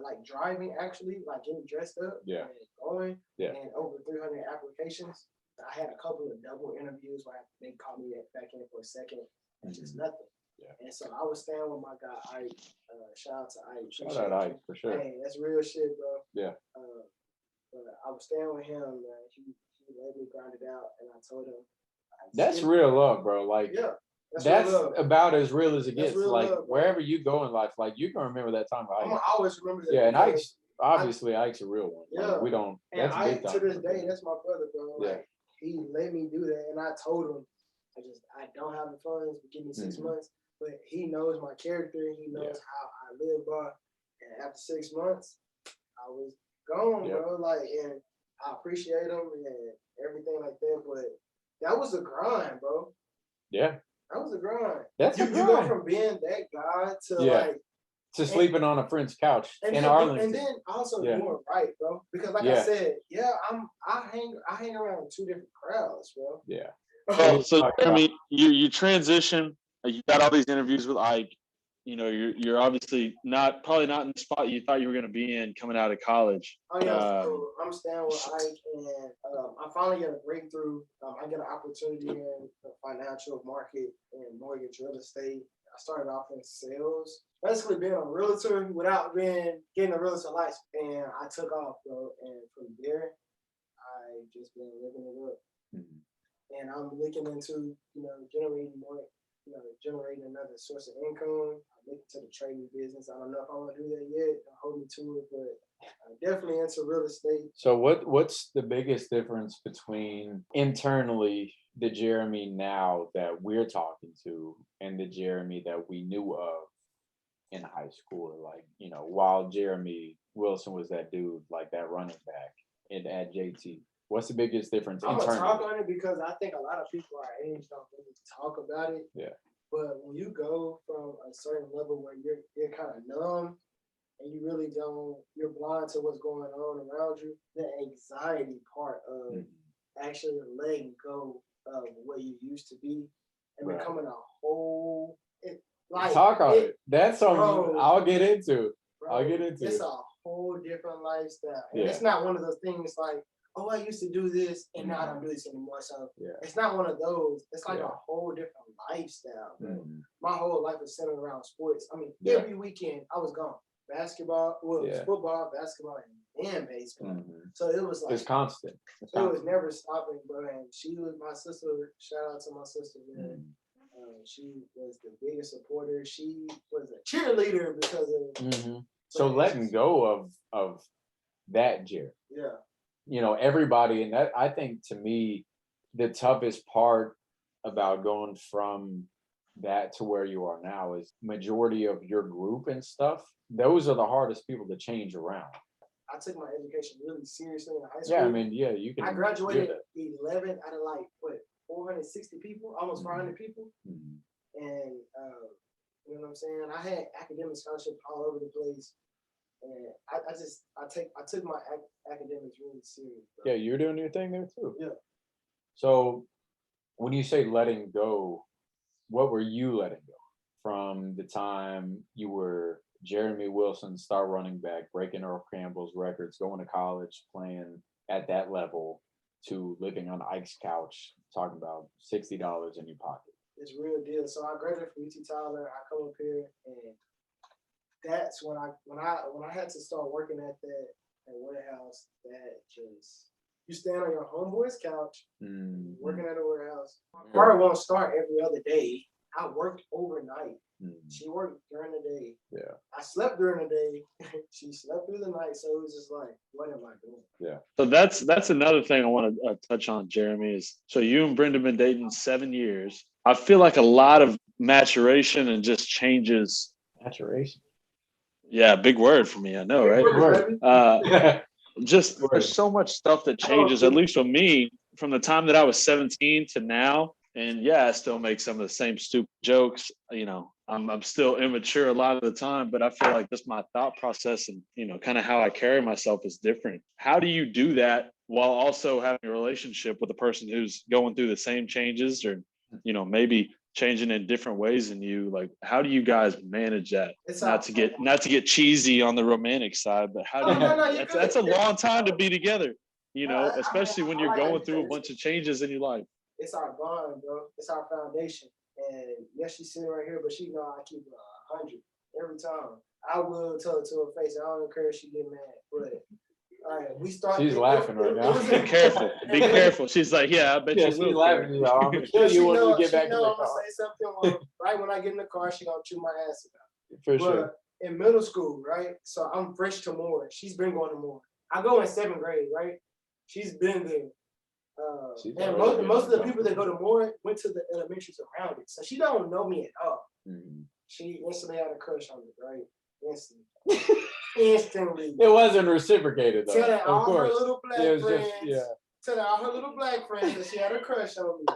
Like driving, actually, like getting dressed up and going, and over 300 applications. I had a couple of double interviews where they called me back in for a second, and just nothing. And so I was staying with my guy Ike. Shout out to Ike. Shout out Ike for sure. Hey, that's real shit, bro. Yeah. But I was staying with him, man. He let me grind it out, and I told him. That's real love, bro. Like, that's about as real as it gets. Like, wherever you go in life, like, you can remember that time. I'm gonna always remember that. Yeah, and Ike's obviously Ike's a real one. Yeah, like, we don't. And that's Ike, big to time. this day, that's my brother, bro. Like, he let me do that, and I told him, I don't have the funds, but give me 6 months. But he knows my character. He knows how I live, bro. And after 6 months, I was gone, bro. Like, and I appreciate him and everything like that. But that was a grind, bro. Yeah. That was a grind. That's you go from being that guy to like to sleeping on a friend's couch in then, Arlington. And then also doing right, bro. Because like I said, I hang around two different crowds, bro. Yeah. So I mean, you transition. You got all these interviews with Ike. You know, you're obviously probably not in the spot you thought you were going to be in coming out of college. Oh yeah, so I'm staying with Ike, and I finally get a breakthrough. I get an opportunity in the financial market and mortgage real estate. I started off in sales, basically being a realtor without getting a realtor license, and I took off, bro. And from there, I just been living it up. And I'm looking into generating another source of income. I'm looking to the trading business. I don't know if I want to do that yet. Don't hold me to it, but I'm definitely into real estate. So what's the biggest difference between internally the Jeremy now that we're talking to and the Jeremy that we knew of in high school? Like, while Jeremy Wilson was that dude, like that running back at JT. What's the biggest difference internally? I'm gonna talk on it because I think a lot of people our age don't really talk about it. Yeah. But when you go from a certain level where you're kind of numb and you really you're blind to what's going on around you, the anxiety part of actually letting go of what you used to be and becoming a whole. Talk on it. That's something I'll get into. It's a whole different lifestyle. And it's not one of those things like, oh, I used to do this and now I don't do this anymore. So it's not one of those. It's like a whole different lifestyle, bro. My whole life is centered around sports. I mean, every weekend I was gone. Basketball, football, basketball, and baseball. So it was like it's constant. It was never stopping, bro. And she was my sister. Shout out to my sister, man. She was the biggest supporter. She was a cheerleader because of. So letting go of that, Jerry. Yeah. Everybody, and that, I think, to me, the toughest part about going from that to where you are now is majority of your group and stuff. Those are the hardest people to change around. I took my education really seriously in high school. Yeah, I mean, you can. I graduated 11 out of 460 people, almost 500 people. And you know what I'm saying? I had academic scholarships all over the place. And I took my academics really serious, bro. Yeah, you're doing your thing there too. Yeah. So when you say letting go, what were you letting go? from the time you were Jeremy Wilson, star running back, breaking Earl Campbell's records, going to college, playing at that level, to living on Ike's couch, talking about $60 in your pocket? It's real deal. So I graduated from UT Tyler. I come up here, and that's when I had to start working at that warehouse. That just you stand on your homeboy's couch, working at a warehouse. Car won't start every other day. I worked overnight. She worked during the day. Yeah. I slept during the day. She slept through the night. So it was just like, what am I doing? Yeah. So that's another thing I want to touch on, Jeremy, is so you and Brenda been dating 7 years. I feel like a lot of maturation and just changes. Maturation. Yeah, big word for me. I know, right? Word. Just there's so much stuff that changes, at least for me, from the time that I was 17 to now. And yeah, I still make some of the same stupid jokes. You know, I'm still immature a lot of the time, but I feel like just my thought process and, you know, kind of how I carry myself is different. How do you do that while also having a relationship with a person who's going through the same changes, or, you know, maybe changing in different ways than you? Like, how do you guys manage that? Not to get cheesy on the romantic side, but how do you? That's a long time to be together, you know, especially when you're going through a bunch of changes in your life. It's our bond, bro. It's our foundation. And yes, she's sitting right here, but she know I keep it 100 every time. I will tell it to her face. I don't care if she get mad, but all right, we start. She's laughing right now. Be careful. Be careful. She's like, yeah, I bet you will. She's laughing. I'm gonna kill you when we get back in the I'm car. gonna say something right when I get in the car. She gonna chew my ass about. For But sure. in middle school, right? So I'm fresh to Moore. She's been going to Moore. I go in 7th grade, right? She's been there. And most of the people that go to Moore went to the elementaries around it. So she don't know me at all. She instantly had a crush on me, right? Instantly. It wasn't reciprocated though. Tell her all Of course. her little black It was friends. just, Tell her all her little black friends that she had a crush on me.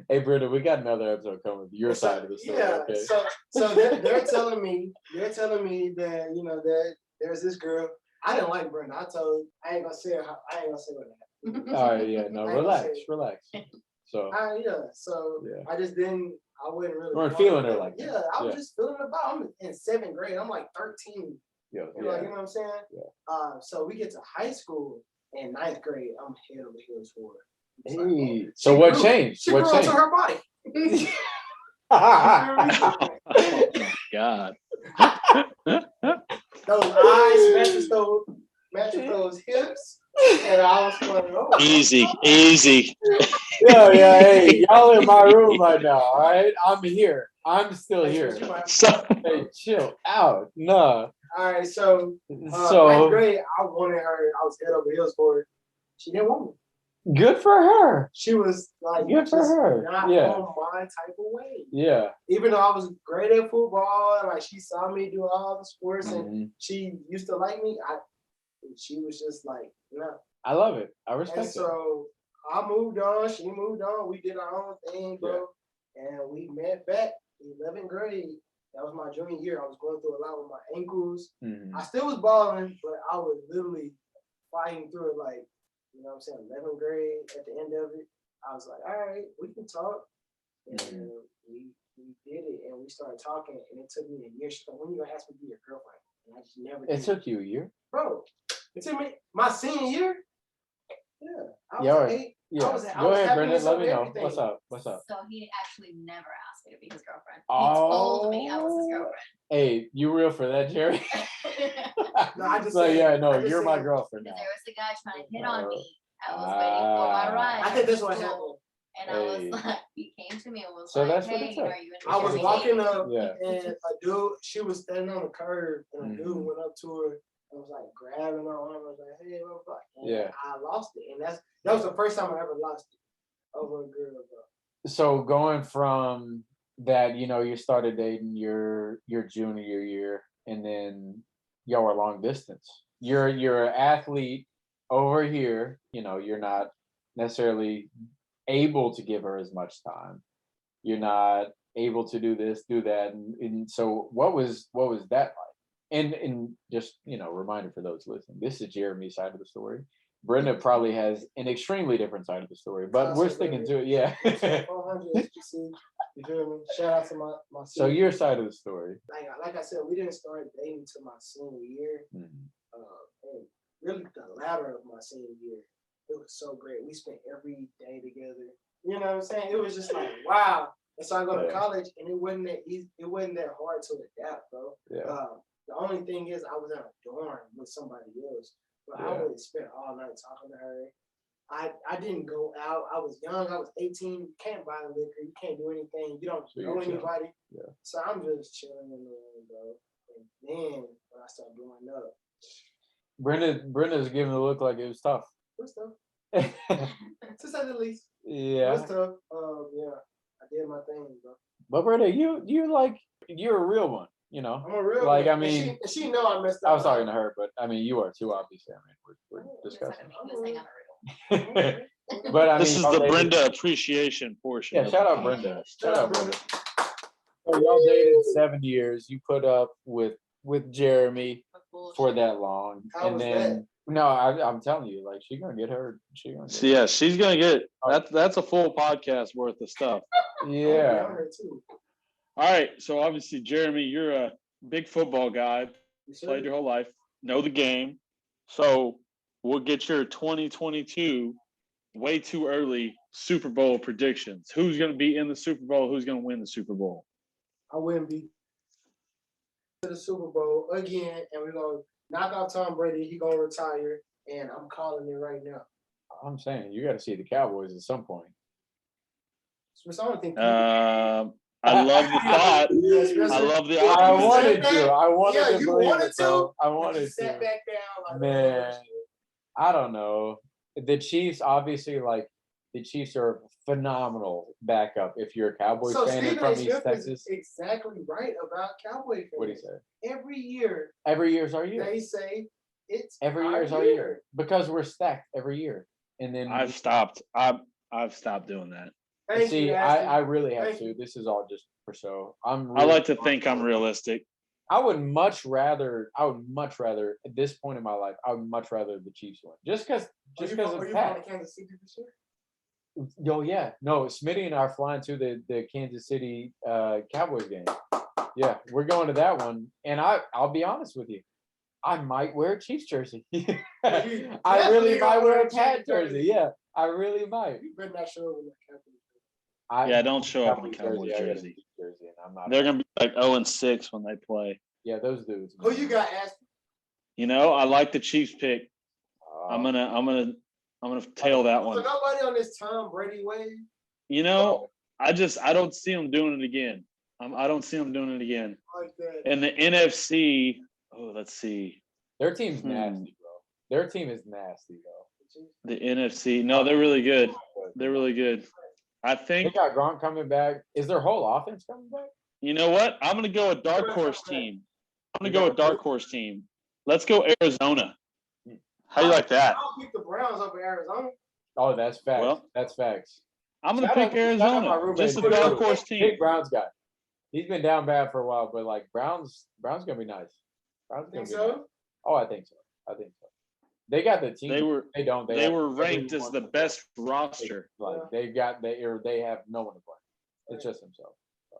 Hey, Brenda, we got another episode coming. Your side of the story. Yeah. Okay. So they're telling me that, you know, that there's this girl. I didn't like Brenda. I ain't gonna say what happened. All right. Yeah. No. Relax. So. I just didn't. I wasn't really. Weren't feeling her like that. Yeah, I was just feeling about. I'm in 7th grade. I'm like 13. Yeah. You know what I'm saying? Yeah. So we get to high school in 9th grade. I'm head over heels for her. Hey. Like, so what changed? She grew onto her body. Oh my God. Those eyes matches those hips. And I was like, oh. Easy. Yeah. Hey, y'all in my room right now. All right, I'm here. I'm still here. Hey, chill out. No. All right, so 9th grade, I wanted her. I was head over heels for her. She didn't want me. Good for her. She was like, good for her. Not on my type of way. Yeah. Even though I was great at football, and like she saw me do all the sports, and she used to like me. She was just like, no. I love it. I respect it. So I moved on. She moved on. We did our own thing, bro. Yeah. And we met back in 11th grade. That was my junior year. I was going through a lot with my ankles. I still was balling, but I was literally fighting through it. Like, you know what I'm saying? 11th grade. At the end of it, I was like, all right, we can talk. And we did it, and we started talking. And it took me a year. She's like, when are you gonna ask me to be your girlfriend? And I just never did. It took you a year, bro. It took me my senior year. Yeah. Go ahead, Brendan. Let me know. Everything. What's up? So he actually never asked me to be his girlfriend. He told me I was his girlfriend. Hey, you real for that, Jerry? No, I just you're my girlfriend now. There was a guy trying to hit on me. I was waiting for my ride. I think that's what happened. And I was like, he came to me and was so like, that's hey, what are you interested? I was walking up and a dude, she was standing on the curb, and a dude went up to her. I was like grabbing her arm. I was like, "Hey, blah, blah." And I lost it, and that was the first time I ever lost it over a girl. Bro. So going from that, you know, you started dating your junior year, and then y'all were long distance. You're an athlete over here. You know, you're not necessarily able to give her as much time. You're not able to do this, do that, and so what was that like? And just, you know, reminder for those listening, this is Jeremy's side of the story. Brenda probably has an extremely different side of the story, but we're sticking to it. Yeah. You feel me? Shout out to my So senior. your side of the story. Like I said, we didn't start dating until my senior year. And really the latter of my senior year. It was so great. We spent every day together. You know what I'm saying? It was just like, wow. And so I go to college, and it wasn't that easy. It wasn't that hard to adapt, bro. Yeah. The only thing is I was in a dorm with somebody else. But I would spend all night talking to her. I didn't go out. I was young. I was 18. You can't buy liquor. You can't do anything. You don't know anybody. Yeah. So I'm just chilling in the room, bro. And then when I started blowing up. Brenda's giving the look like it was tough. What's tough? To say the least. Yeah. What's tough? Yeah. I did my thing, bro. But Brenda, you're a real one, you know. I'm a real like one. I mean, and she know I messed up. I was talking to her, but I mean you are too, obviously. I mean we're discussing. But I mean this is the Brenda appreciation portion. Yeah, shout out Brenda. Shout out Brenda. So y'all dated 7 years. You put up with Jeremy for that long, and then no, I'm telling you, like she's gonna get her. She's gonna get that's a full podcast worth of stuff. Yeah. All right, so obviously, Jeremy, you're a big football guy. Played your whole life, know the game. So we'll get your 2022 way too early Super Bowl predictions. Who's going to be in the Super Bowl? Who's going to win the Super Bowl? I wouldn't be to the Super Bowl again, and we're going to knock out Tom Brady. He's going to retire, and I'm calling it right now. I'm saying you got to see the Cowboys at some point. Swiss, I don't think. I love the thought. I love the optimism. I wanted to. You believe wanted it, though. to. I wanted to. Sat back down. Like, Man, I don't know. The Chiefs, obviously, like the Chiefs are a phenomenal backup if you're a Cowboys fan and from East Texas. Exactly right about Cowboy fans. What do you say? Every year. Every year's our year. They say it's every year's our year because we're stacked every year. And then I've stopped. I've stopped doing that. See, I really have to. This is all just for show. I like to think I'm realistic. I would much rather at this point in my life, I would much rather the Chiefs win. Just because of Pat. Kansas City this year? Oh yeah. No, Smitty and I are flying to the Kansas City Cowboys game. Yeah, we're going to that one. And I'll be honest with you. I might wear a Chiefs jersey. I really might wear a Pat jersey. Yeah, I really might. You better not show up with a Cowboys. Don't show up in a Cowboys jersey. And I'm not. They're gonna be like 0-6 when they play. Yeah, those dudes. Who you got, Aston? You know, I like the Chiefs pick. I'm gonna tail that one. So nobody on this Tom Brady wave. You know, I don't see them doing it again. I don't see them doing it again. Like that. And the NFC. Oh, let's see. Their team's nasty, bro. Their team is nasty, though. The NFC. No, they're really good. They're really good. I think they got Gronk coming back. Is their whole offense coming back? You know what? I'm gonna go with dark horse team. Let's go Arizona. How do you like that? I'll pick the Browns over Arizona. Oh, that's facts. Well, that's facts. I'm gonna pick Arizona. Just a dark horse team. Big Browns guy. He's been down bad for a while, but like Browns gonna be nice. Think so? Nice. Oh, I think so. They got the team. They were ranked as the best roster. Like they have no one to play. It's just themselves. So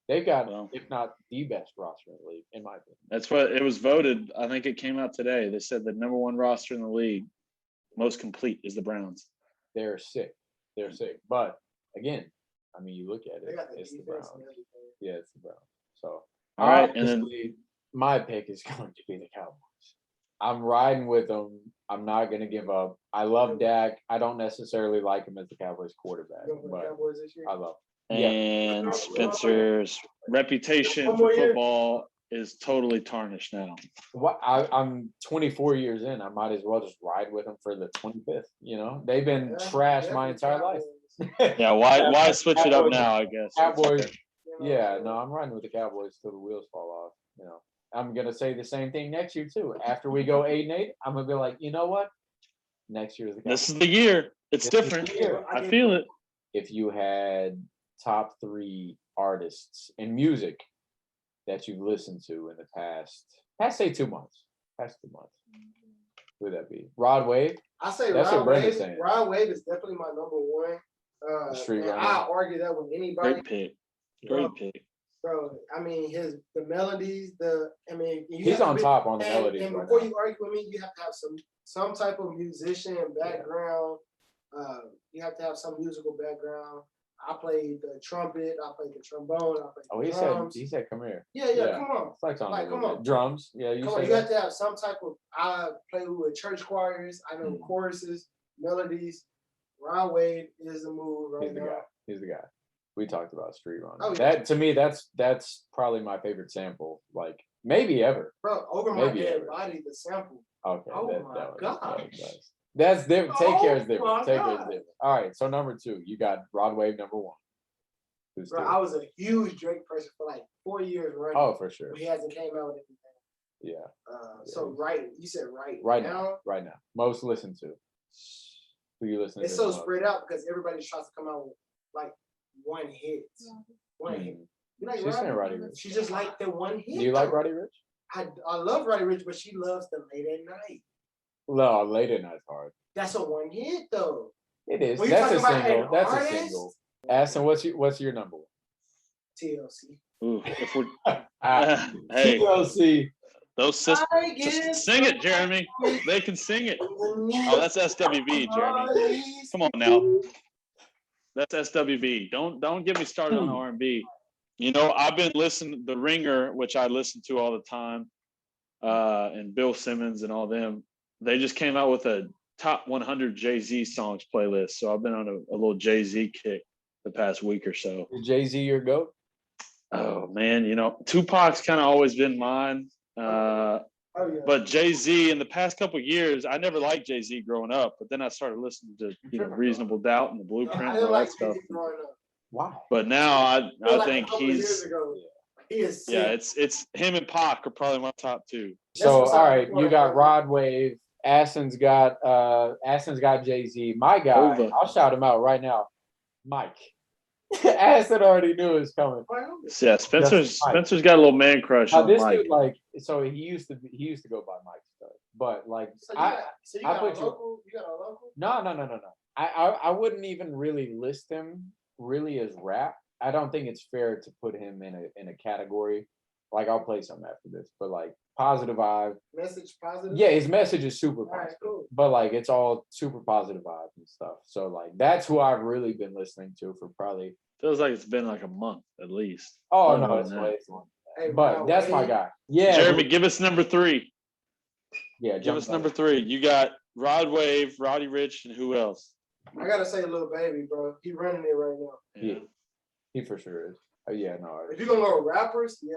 they've got, if not the best roster in the league, in my opinion. That's what it was voted. I think it came out today. They said the number one roster in the league, most complete, is the Browns. They're sick. But again, I mean, you look at it, it's the Browns. Yeah, it's the Browns. So all right, and then my pick is going to be the Cowboys. I'm riding with them. I'm not going to give up. I love Dak. I don't necessarily like him as the Cowboys quarterback, but I love him. And Spencer's reputation for football is totally tarnished now. I'm 24 years in. I might as well just ride with them for the 25th. You know, they've been trashed my entire life. Yeah, why switch it up now? I guess Cowboys. Yeah, no, I'm riding with the Cowboys till the wheels fall off. You know. I'm gonna say the same thing next year too. After we go 8-8, I'm gonna be like, you know what? Next year is the This is the year. It's different. I feel it. If you had top 3 artists in music that you've listened to in the past say 2 months. Past 2 months. Who would that be? Rod Wave? I say that's Rod what Brenda's Wave. saying. Rod Wave is definitely my number one. Street I argue that with anybody. Great pick. Great pick. Bro, I mean, the melodies, He's on top on the melodies. And right before now. you argue with me, you have to have some type of musician background. You have to have some musical background. I played the trumpet. I played the trombone. I played the drums. He said, come here. Yeah, come on. Flex on Like, a come little bit. on. Drums. Yeah, you Come said on, you that. have to have some type of. I play with church choirs. I know choruses, melodies. Ron Wade is the move right now. He's the guy. We talked about Street Run. Oh, yeah. That to me, that's probably my favorite sample. Like maybe ever. Bro, over my dead body, the sample. Okay. Oh my gosh. That's different. Take care is different. my Take care is God. different. All right. So number 2, you got Rod Wave number 1. Who's Bro, 2? I was a huge Drake person for like 4 years running. Oh, for sure. He hasn't came out with anything. Yeah. So you said Right now. Right now. Most listened to. Who you listening It's to? so spread out because everybody tries to come out with like one hit. One hit. You like She's saying Roddy Rich. She just like the one hit. Do you like Roddy Rich? I love Roddy Rich, but she loves the late at night. No, Late at Night's hard. That's a one hit though. It is. When you That's a talk about single. an That's a artist, single. Aston, what's your number 1? TLC. Ooh, if we're hey, TLC. those sisters, just sing it, Jeremy. They can sing it. Oh, that's SWV, Jeremy. Come on now. That's SWV. Don't get me started on R&B. You know, I've been listening The Ringer, which I listen to all the time, and Bill Simmons and all them. They just came out with a top 100 Jay-Z songs playlist. So I've been on a little Jay-Z kick the past week or so. Is Jay-Z your GOAT? Oh man, you know, Tupac's kind of always been mine. But Jay-Z in the past couple of years, I never liked Jay-Z growing up, but then I started listening to Reasonable Doubt and The Blueprint and all that stuff. Why? But now I think he's Yeah, it's him and Pac are probably my top 2. So all right, you got Rod Wave. Aston's got Jay-Z. My guy, Over. I'll shout him out right now. Mike. Aston already knew it was coming. Yeah, Spencer's got a little man crush on This Mike. dude, so he used to go by Mike stuff. But like So you got a put local? You got a local? No. I wouldn't even really list him really as rap. I don't think it's fair to put him in a category. Like I'll play some after this, but like positive vibe. Message positive? Yeah, his message is super positive. Alright, cool. But like it's all super positive vibes and stuff. So like that's who I've really been listening to for probably. Feels like it's been like a month at least. Oh Longer no, than it's that. way. Hey, But that's my guy. Yeah, Jeremy, give us number 3. Yeah, Give us number 3. You got Rod Wave, Roddy Rich, and who else? I gotta say, Lil Baby, bro. He running it right now. Yeah, he for sure is. Yeah, no. If you're gonna go rappers, yeah.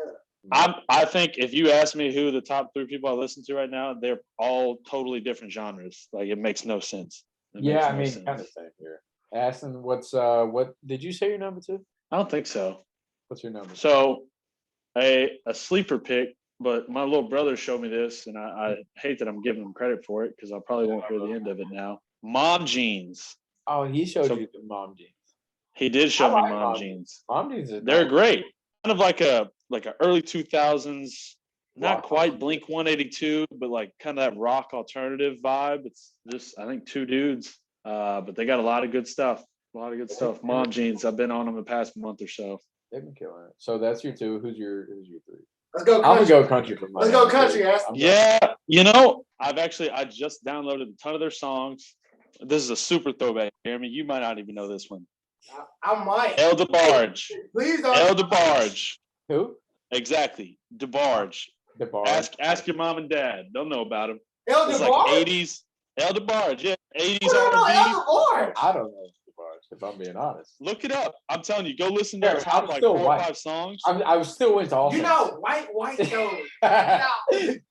I think if you ask me who the top 3 people I listen to right now, they're all totally different genres. Like it makes no sense. Yeah, I mean, kind of same here. Aston, what did you say your number 2? I don't think so. What's your number? So a sleeper pick, but my little brother showed me this, and I hate that I'm giving him credit for it because I probably won't hear the end of it now. Mom Jeans. Oh, he showed you the Mom Jeans. He did show me like Mom Jeans. Mom Jeans They're great. Kind of like a early 2000s, not rock. quite Blink 182, but like kind of that rock alternative vibe. It's just I think 2 dudes, but they got a lot of good stuff. Mom Jeans. I've been on them the past month or so. They've been killing it. So that's your 2. Who's your 3? Let's go country. I'm gonna go country for my. Let's go country, Aston. Yeah, you know, I just downloaded a ton of their songs. This is a super throwback, Jeremy. You might not even know this one. I might. El DeBarge. Please don't. El DeBarge. Who? Exactly. DeBarge. DeBarge. Ask your mom and dad. They'll know about him. El It's DeBarge? like 80s. El DeBarge, yeah. 80s Who don't know R&B. El DeBarge? I don't know DeBarge, if I'm being honest. Look it up. I'm telling you, go listen to Yeah, the top I'm like still 4 or white. 5 songs. I was still into all. You know, white though.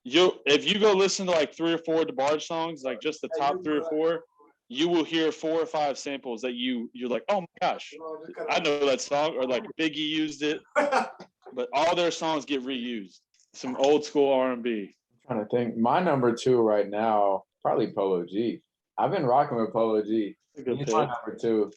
If you go listen to like 3 or 4 DeBarge songs, like just the top 3 or 4, you will hear 4 or 5 samples that you're like, oh my gosh, I know that song, or like Biggie used it. But all their songs get reused. Some old school R&B. I'm trying to think. My number 2 right now, probably Polo G. I've been rocking with Polo G. He's my number 2.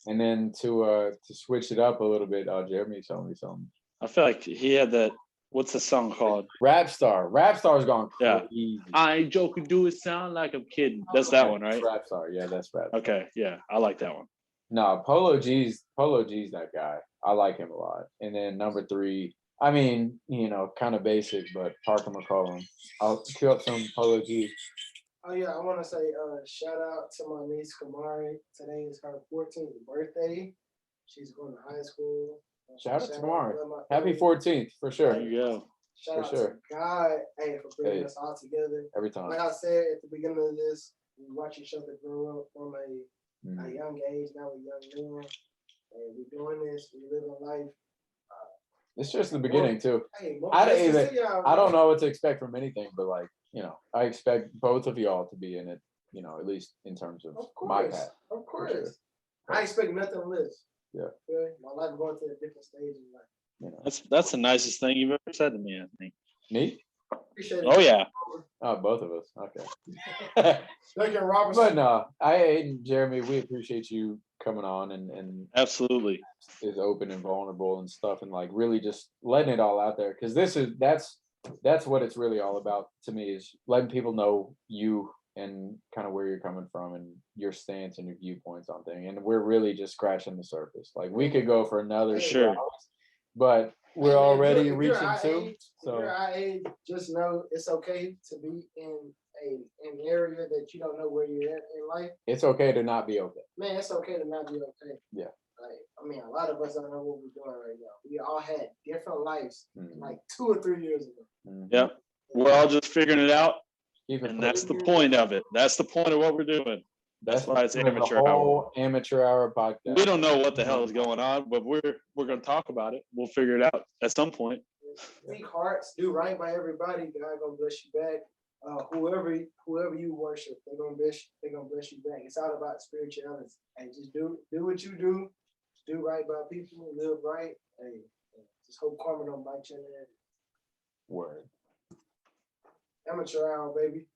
And then to switch it up a little bit, Jeremy showed me something. I feel like he had that. What's the song called? Rap Star. Rap Star's gone crazy. I ain't joking. Do it sound like I'm kidding. That's that one, right? Rap Star. Yeah, that's Rap Star. Okay, yeah, I like that one. No, Polo G's that guy. I like him a lot. And then number 3, I mean, kind of basic, but Parker McCollum. I'll cue up some Polo G. Oh yeah, I want to say shout out to my niece Kamari. Today is her 14th birthday. She's going to high school. Shout out to Kamari. Happy 14th for sure. There you go. Shout out to God, for bringing us all together. Every time. Like I said at the beginning of this, we watch each other grow up from a young age. Now we're young men, and we're doing this. We live a life. It's just the beginning too. Hey, I don't know what to expect from anything, but like, I expect both of y'all to be in it, at least in terms of my path. Of course. Sure. I expect nothing less. Yeah. Okay? My life going to a different stage in life. That's the nicest thing you've ever said to me, Anthony. Me? Appreciate it. Oh yeah. Oh, both of us. Okay. Duncan Robertson. But no, and Jeremy, we appreciate you coming on and Absolutely. is open and vulnerable and stuff, and like really just letting it all out there, because that's what it's really all about to me, is letting people know you and kind of where you're coming from and your stance and your viewpoints on things. And we're really just scratching the surface. Like we could go for another 2 hours, but we're already reaching 2. So if you're our age, just know it's okay to be in an area that you don't know where you're at in life. it's okay to not be okay. Man, it's okay to not be okay. Yeah. Like, a lot of us don't know what we're doing right now. We all had different lives Mhm. like 2 or 3 years ago. Mhm. Yep. We're all just figuring it out. Keep it And that's the point of it. That's the point of what we're doing. That's why it's the amateur hour. whole amateur hour podcast. We don't know what the hell is going on, but we're going to talk about it. We'll figure it out at some point. Speak hearts, do right by everybody. God gonna bless you back. Whoever you worship, they're gonna bless you back. It's all about spirituality. And just do what you do. Do right by people. Live right. Hey, just hope karma don't bite you in the head. Word. Amateur hour, baby.